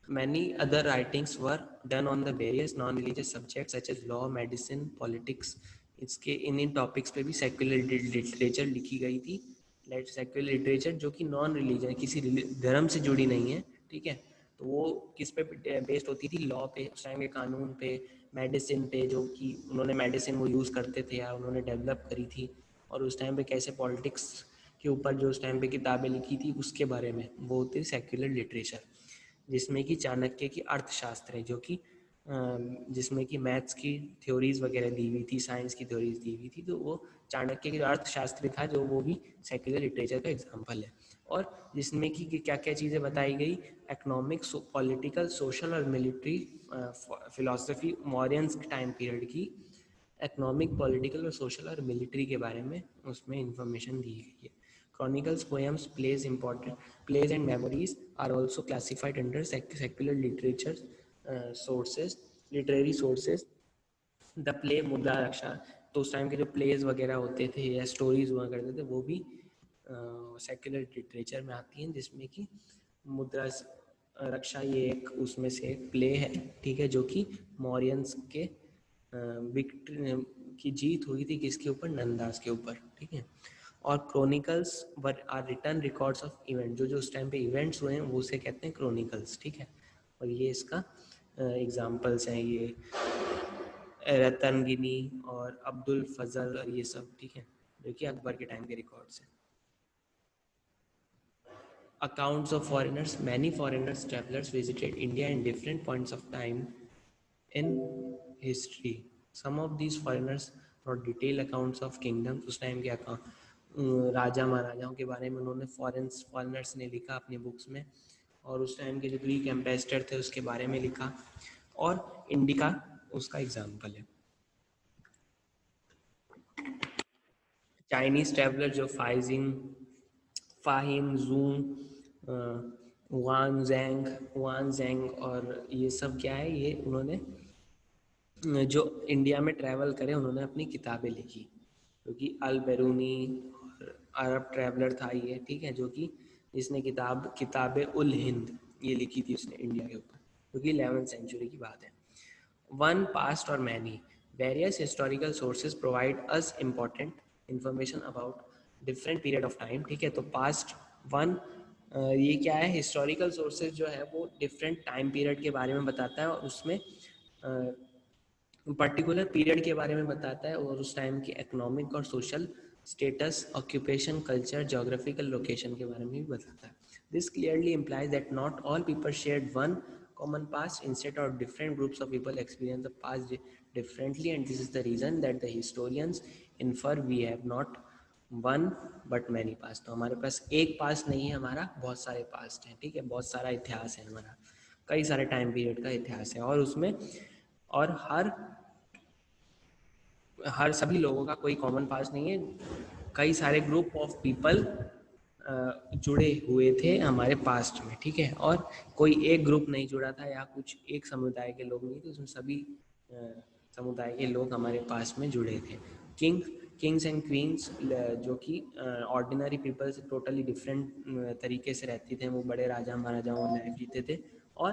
many other writings were done on the various non-religious subjects such as law, medicine, politics। इसके इन टॉपिक्स पे भी सेक्युलर लिटरेचर लिखी गई थी। सेक्युलर लिटरेचर जो कि नॉन रिलीजन, किसी धर्म से जुड़ी नहीं है, ठीक है, तो वो किस पे बेस्ड होती थी? लॉ पे, उस टाइम के कानून पे, मेडिसिन पे, जो कि उन्होंने मेडिसिन वो यूज़ करते थे या उन्होंने डेवलप करी थी, और उस टाइम पे कैसे पॉलिटिक्स के ऊपर जो उस टाइम पे किताबें लिखी थी उसके बारे में, वो होती सेक्युलर लिटरेचर। जिसमें कि चाणक्य की अर्थशास्त्र है, जो कि जिसमें कि मैथ्स की थ्योरीज वगैरह दी हुई थी, साइंस की थ्योरीज दी हुई थी, तो वो चाणक्य की अर्थशास्त्र था, जो वो भी सेक्युलर लिटरेचर का एग्जाम्पल है। और जिसमें कि क्या क्या चीज़ें बताई गई? इकोनॉमिक्स, पॉलिटिकल, सोशल और military philosophy, Mauryans time period की इकोनॉमिक, पॉलिटिकल और सोशल और मिलिट्री के बारे में उसमें इंफॉर्मेशन दी गई है। Chronicles, poems, plays and memories are also classified under secular literature sources, literary sources। The play मुद्रा रक्षा, तो उस टाइम के जो प्लेज वगैरह होते थे या स्टोरीज हुआ करते थे, वो भी सेक्युलर लिटरेचर में आती हैं, जिसमें कि मुद्रा रक्षा ये एक उसमें से एक प्ले है, ठीक है, जो कि मौर्यंस के विक्ट्री की जीत हुई थी किसके ऊपर? नंदास के ऊपर, ठीक है। और chronicles are written records of event, जो जो उस टाइम पे इवेंट्स हुए हैं वो उसे कहते हैं क्रोनिकल्स, ठीक है। और ये इसका एग्जाम्पल्स हैं, ये रतनगिनी और अब्दुल फजल और ये सब, ठीक है, जो कि अकबर के टाइम के रिकॉर्ड्स हैं। Accounts of foreigners, many foreigners travelers visited India in different points of time in history। Some of these foreigners wrote detailed accounts of kingdoms, उस टाइम के राजा महाराजाओं के बारे में उन्होंने फॉरेनर्स ने लिखा अपनी बुक्स में, और उस टाइम के जो ग्रीक एम्बेसडर थे उसके बारे में लिखा, और इंडिका उसका एग्जाम्पल है। चाइनीज ट्रैवलर जो फाहिम जूम, वान जेंग और ये सब क्या है, ये उन्होंने जो इंडिया में ट्रैवल करे उन्होंने अपनी किताबें लिखी, क्योंकि अल बेरूनी और अरब ट्रैवलर था ये, ठीक है, जो कि जिसने किताब उल हिंद ये लिखी थी उसने इंडिया के ऊपर, क्योंकि 11वीं सेंचुरी की बात है। वन, पास्ट और many, various historical sources provide us important information about different period of time, ठीक है। तो पास्ट वन, ये क्या है? हिस्टोरिकल सोर्सेज जो है वो डिफरेंट टाइम पीरियड के बारे में बताता है, और उसमें पर्टिकुलर पीरियड के बारे में बताता है, और उस टाइम की इकोनॉमिक और social status, occupation, culture, geographical location के बारे में भी बताता है। This clearly implies that not all people shared one common past, instead of different groups of people experience the past differently, and this is the reason that the historians infer we have not one but many past। तो हमारे पास एक past नहीं है, हमारा बहुत सारे past हैं, ठीक है, बहुत सारा इतिहास है हमारा, कई सारे टाइम पीरियड का इतिहास है, और उसमें और हर सभी लोगों का कोई कॉमन पास्ट नहीं है, कई सारे ग्रुप ऑफ पीपल जुड़े हुए थे हमारे पास्ट में, ठीक है, और कोई एक ग्रुप नहीं जुड़ा था या कुछ एक समुदाय के लोग नहीं थे, उसमें सभी समुदाय के लोग हमारे पास्ट में जुड़े थे। किंग्स एंड क्वींस जो कि ऑर्डिनरी पीपल से टोटली डिफरेंट तरीके से रहते थे, वो बड़े राजा महाराजाओं लाइफ जीते थे, और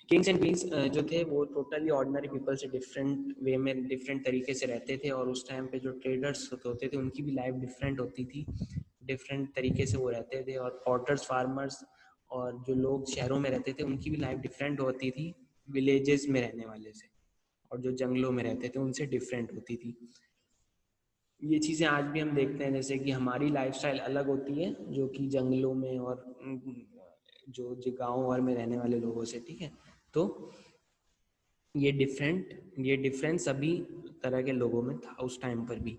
किंग्स एंड क्वींस जो थे वो टोटली ऑर्डिनरी पीपल से डिफरेंट वे में, डिफरेंट तरीके से रहते थे, और उस टाइम पे जो ट्रेडर्स होते थे उनकी भी लाइफ डिफरेंट होती थी, डिफरेंट तरीके से वो रहते थे, और पॉटर्स फार्मर्स और जो लोग शहरों में रहते थे उनकी भी लाइफ डिफरेंट होती थी विलेजेस में रहने वाले से, और जो जंगलों में रहते थे उनसे डिफरेंट होती थी। ये चीज़ें आज भी हम देखते हैं, जैसे कि हमारी लाइफस्टाइल अलग होती है जो कि जंगलों में और जो जो गाँव और में रहने वाले लोगों से, ठीक है। तो ये डिफरेंस सभी तरह के लोगों में था उस टाइम पर भी।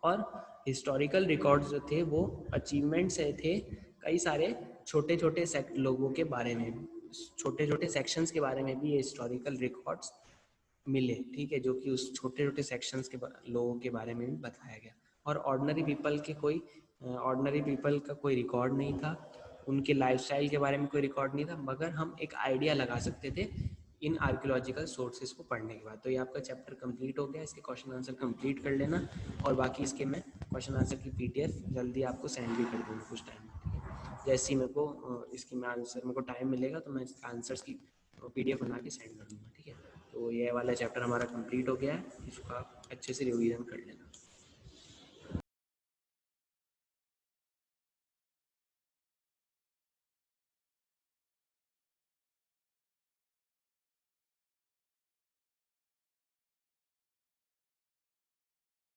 और हिस्टोरिकल रिकॉर्ड्स जो थे वो अचीवमेंट्स थे कई सारे छोटे छोटे लोगों के बारे में, छोटे छोटे सेक्शंस के बारे में भी ये हिस्टोरिकल रिकॉर्ड्स मिले, ठीक है, जो कि उस छोटे छोटे सेक्शंस के लोगों के बारे में भी बताया गया। और ऑर्डिनरी पीपल का कोई रिकॉर्ड नहीं था, उनके लाइफस्टाइल के बारे में कोई रिकॉर्ड नहीं था, मगर हम एक आइडिया लगा सकते थे इन आर्कियोलॉजिकल सोर्सेज को पढ़ने के बाद। तो ये आपका चैप्टर कंप्लीट हो गया, इसके क्वेश्चन आंसर कंप्लीट कर लेना, और बाकी इसके मैं क्वेश्चन आंसर की पीडीएफ जल्दी आपको सेंड भी कर दूँगा कुछ टाइम में, ठीक है। जैसे ही मेरे को इसकी मैं आंसर मेरे को टाइम मिलेगा तो मैं इसका आंसर्स की पीडीएफ बना के सेंड कर दूँगा, ठीक है। तो ये वाला चैप्टर हमारा कंप्लीट हो गया है, इसका अच्छे से रिवीजन कर लेना।